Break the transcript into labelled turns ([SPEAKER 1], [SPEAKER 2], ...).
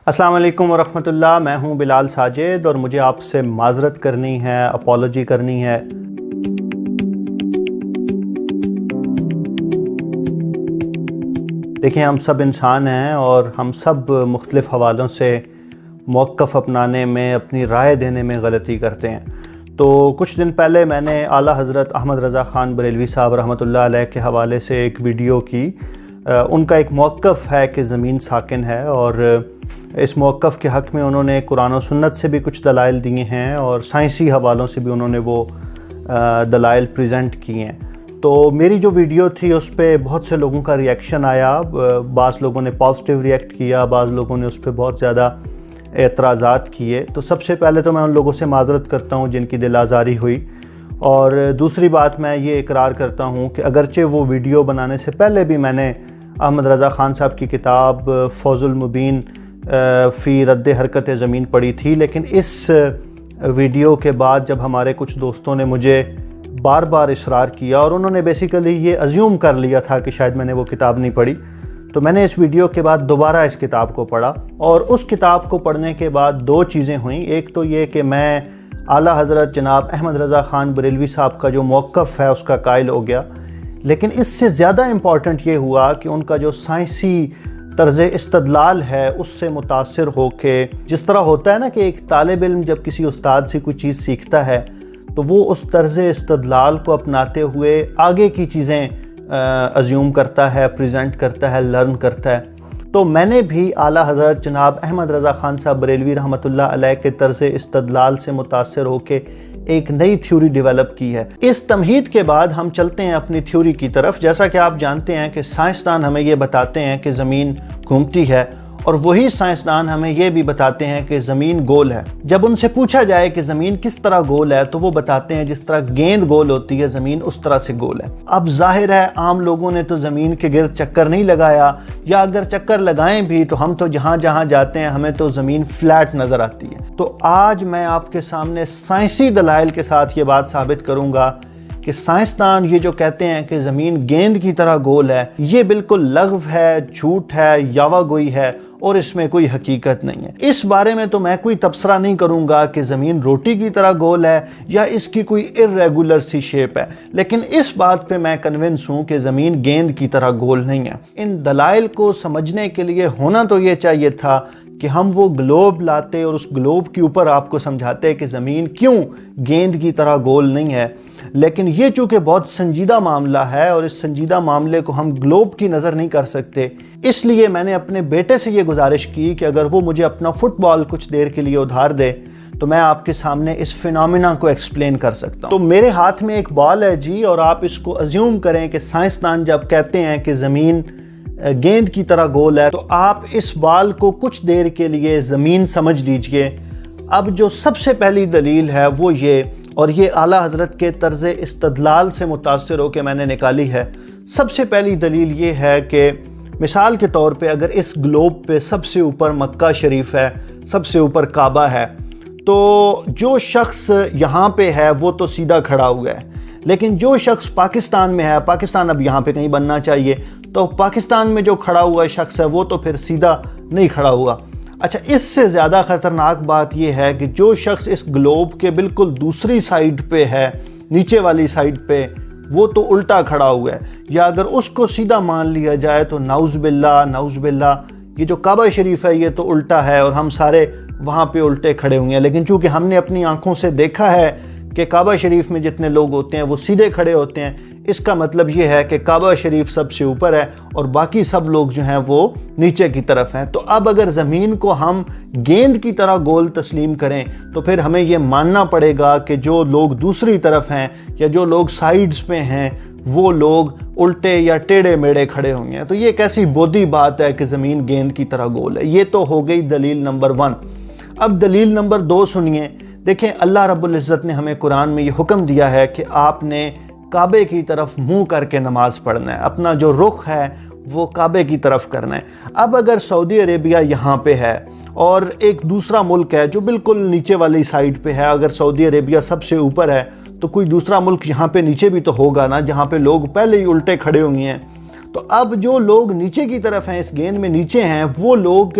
[SPEAKER 1] السلام علیکم ورحمۃ اللہ، میں ہوں بلال ساجد اور مجھے آپ سے معذرت کرنی ہے، اپالوجی کرنی ہے۔ دیکھیں، ہم سب انسان ہیں اور ہم سب مختلف حوالوں سے موقف اپنانے میں، اپنی رائے دینے میں غلطی کرتے ہیں۔ تو کچھ دن پہلے میں نے اعلیٰ حضرت احمد رضا خان بریلوی صاحب رحمۃ اللہ علیہ کے حوالے سے ایک ویڈیو کی۔ ان کا ایک موقف ہے کہ زمین ساکن ہے، اور اس موقف کے حق میں انہوں نے قرآن و سنت سے بھی کچھ دلائل دیے ہیں اور سائنسی حوالوں سے بھی انہوں نے وہ دلائل پریزنٹ کیے ہیں۔ تو میری جو ویڈیو تھی اس پہ بہت سے لوگوں کا ریئیکشن آیا، بعض لوگوں نے پازیٹیو ریئیکٹ کیا، بعض لوگوں نے اس پہ بہت زیادہ اعتراضات کیے۔ تو سب سے پہلے تو میں ان لوگوں سے معذرت کرتا ہوں جن کی دل آزاری ہوئی، اور دوسری بات میں یہ اقرار کرتا ہوں کہ اگرچہ وہ ویڈیو بنانے سے پہلے بھی میں نے احمد رضا خان صاحب کی کتاب فوز المبین فی رد حرکت زمین پڑھی تھی، لیکن اس ویڈیو کے بعد جب ہمارے کچھ دوستوں نے مجھے بار بار اصرار کیا اور انہوں نے بیسیکلی یہ ازیوم کر لیا تھا کہ شاید میں نے وہ کتاب نہیں پڑھی، تو میں نے اس ویڈیو کے بعد دوبارہ اس کتاب کو پڑھا، اور اس کتاب کو پڑھنے کے بعد دو چیزیں ہوئیں۔ ایک تو یہ کہ میں اعلیٰ حضرت جناب احمد رضا خان بریلوی صاحب کا جو موقف ہے اس کا قائل ہو گیا، لیکن اس سے زیادہ امپورٹنٹ یہ ہوا کہ ان کا جو سائنسی طرز استدلال ہے اس سے متاثر ہو کے، جس طرح ہوتا ہے نا کہ ایک طالب علم جب کسی استاد سے کوئی چیز سیکھتا ہے تو وہ اس طرز استدلال کو اپناتے ہوئے آگے کی چیزیں ازیوم کرتا ہے، پریزنٹ کرتا ہے، لرن کرتا ہے۔ تو میں نے بھی اعلیٰ حضرت جناب احمد رضا خان صاحب بریلوی رحمۃ اللہ علیہ کے طرز استدلال سے متاثر ہو کے ایک نئی تھیوری ڈیولپ کی ہے۔ اس تمہید کے بعد ہم چلتے ہیں اپنی تھیوری کی طرف۔ جیسا کہ آپ جانتے ہیں کہ سائنسدان ہمیں یہ بتاتے ہیں کہ زمین گھومتی ہے، اور وہی سائنسدان ہمیں یہ بھی بتاتے ہیں کہ زمین گول ہے۔ جب ان سے پوچھا جائے کہ زمین کس طرح گول ہے تو وہ بتاتے ہیں جس طرح گیند گول ہوتی ہے زمین اس طرح سے گول ہے۔ اب ظاہر ہے عام لوگوں نے تو زمین کے گرد چکر نہیں لگایا، یا اگر چکر لگائیں بھی تو ہم تو جہاں جہاں جاتے ہیں ہمیں تو زمین فلیٹ نظر آتی ہے۔ تو آج میں آپ کے سامنے سائنسی دلائل کے ساتھ یہ بات ثابت کروں گا کہ سائنسدان یہ جو کہتے ہیں کہ زمین گیند کی طرح گول ہے، یہ بالکل لغو ہے، جھوٹ ہے، یاوہ گوئی ہے، اور اس میں کوئی حقیقت نہیں ہے۔ اس بارے میں تو میں کوئی تبصرہ نہیں کروں گا کہ زمین روٹی کی طرح گول ہے یا اس کی کوئی ارریگولر سی شیپ ہے، لیکن اس بات پہ میں کنونس ہوں کہ زمین گیند کی طرح گول نہیں ہے۔ ان دلائل کو سمجھنے کے لیے ہونا تو یہ چاہیے تھا کہ ہم وہ گلوب لاتے اور اس گلوب کے اوپر آپ کو سمجھاتے کہ زمین کیوں گیند کی طرح گول نہیں ہے، لیکن یہ چونکہ بہت سنجیدہ معاملہ ہے اور اس سنجیدہ معاملے کو ہم گلوب کی نظر نہیں کر سکتے، اس لیے میں نے اپنے بیٹے سے یہ گزارش کی کہ اگر وہ مجھے اپنا فٹ بال کچھ دیر کے لیے ادھار دے تو میں آپ کے سامنے اس فینومینا کو ایکسپلین کر سکتا ہوں۔ تو میرے ہاتھ میں ایک بال ہے جی، اور آپ اس کو ازیوم کریں کہ سائنسدان جب کہتے ہیں کہ زمین گیند کی طرح گول ہے تو آپ اس بال کو کچھ دیر کے لیے زمین سمجھ لیجئے۔ اب جو سب سے پہلی دلیل ہے وہ یہ، اور یہ اعلیٰ حضرت کے طرز استدلال سے متاثر ہو کے میں نے نکالی ہے۔ سب سے پہلی دلیل یہ ہے کہ مثال کے طور پہ اگر اس گلوب پہ سب سے اوپر مکہ شریف ہے، سب سے اوپر کعبہ ہے، تو جو شخص یہاں پہ ہے وہ تو سیدھا کھڑا ہوا ہے، لیکن جو شخص پاکستان میں ہے، پاکستان اب یہاں پہ کہیں بننا چاہیے، تو پاکستان میں جو کھڑا ہوا شخص ہے وہ تو پھر سیدھا نہیں کھڑا ہوا۔ اچھا، اس سے زیادہ خطرناک بات یہ ہے کہ جو شخص اس گلوب کے بالکل دوسری سائیڈ پہ ہے، نیچے والی سائیڈ پہ، وہ تو الٹا کھڑا ہوا ہے، یا اگر اس کو سیدھا مان لیا جائے تو نعوذ باللہ نعوذ باللہ، یہ جو کعبہ شریف ہے یہ تو الٹا ہے اور ہم سارے وہاں پہ الٹے کھڑے ہوئے ہیں۔ لیکن چونکہ ہم نے اپنی آنکھوں سے دیکھا ہے کہ کعبہ شریف میں جتنے لوگ ہوتے ہیں وہ سیدھے کھڑے ہوتے ہیں، اس کا مطلب یہ ہے کہ کعبہ شریف سب سے اوپر ہے اور باقی سب لوگ جو ہیں وہ نیچے کی طرف ہیں۔ تو اب اگر زمین کو ہم گیند کی طرح گول تسلیم کریں تو پھر ہمیں یہ ماننا پڑے گا کہ جو لوگ دوسری طرف ہیں یا جو لوگ سائیڈز پہ ہیں وہ لوگ الٹے یا ٹیڑے میڑے کھڑے ہوئے ہیں۔ تو یہ کیسی بودھی بات ہے کہ زمین گیند کی طرح گول ہے۔ یہ تو ہو گئی دلیل نمبر 1۔ اب دلیل نمبر 2 سنیے۔ دیکھیں، اللہ رب العزت نے ہمیں قرآن میں یہ حکم دیا ہے کہ آپ نے کعبے کی طرف منہ کر کے نماز پڑھنا ہے، اپنا جو رخ ہے وہ کعبے کی طرف کرنا ہے۔ اب اگر سعودی عربیہ یہاں پہ ہے اور ایک دوسرا ملک ہے جو بالکل نیچے والی سائڈ پہ ہے، اگر سعودی عربیہ سب سے اوپر ہے تو کوئی دوسرا ملک یہاں پہ نیچے بھی تو ہوگا نا، جہاں پہ لوگ پہلے ہی الٹے کھڑے ہوئے ہیں۔ تو اب جو لوگ نیچے کی طرف ہیں، اس گیند میں نیچے ہیں، وہ لوگ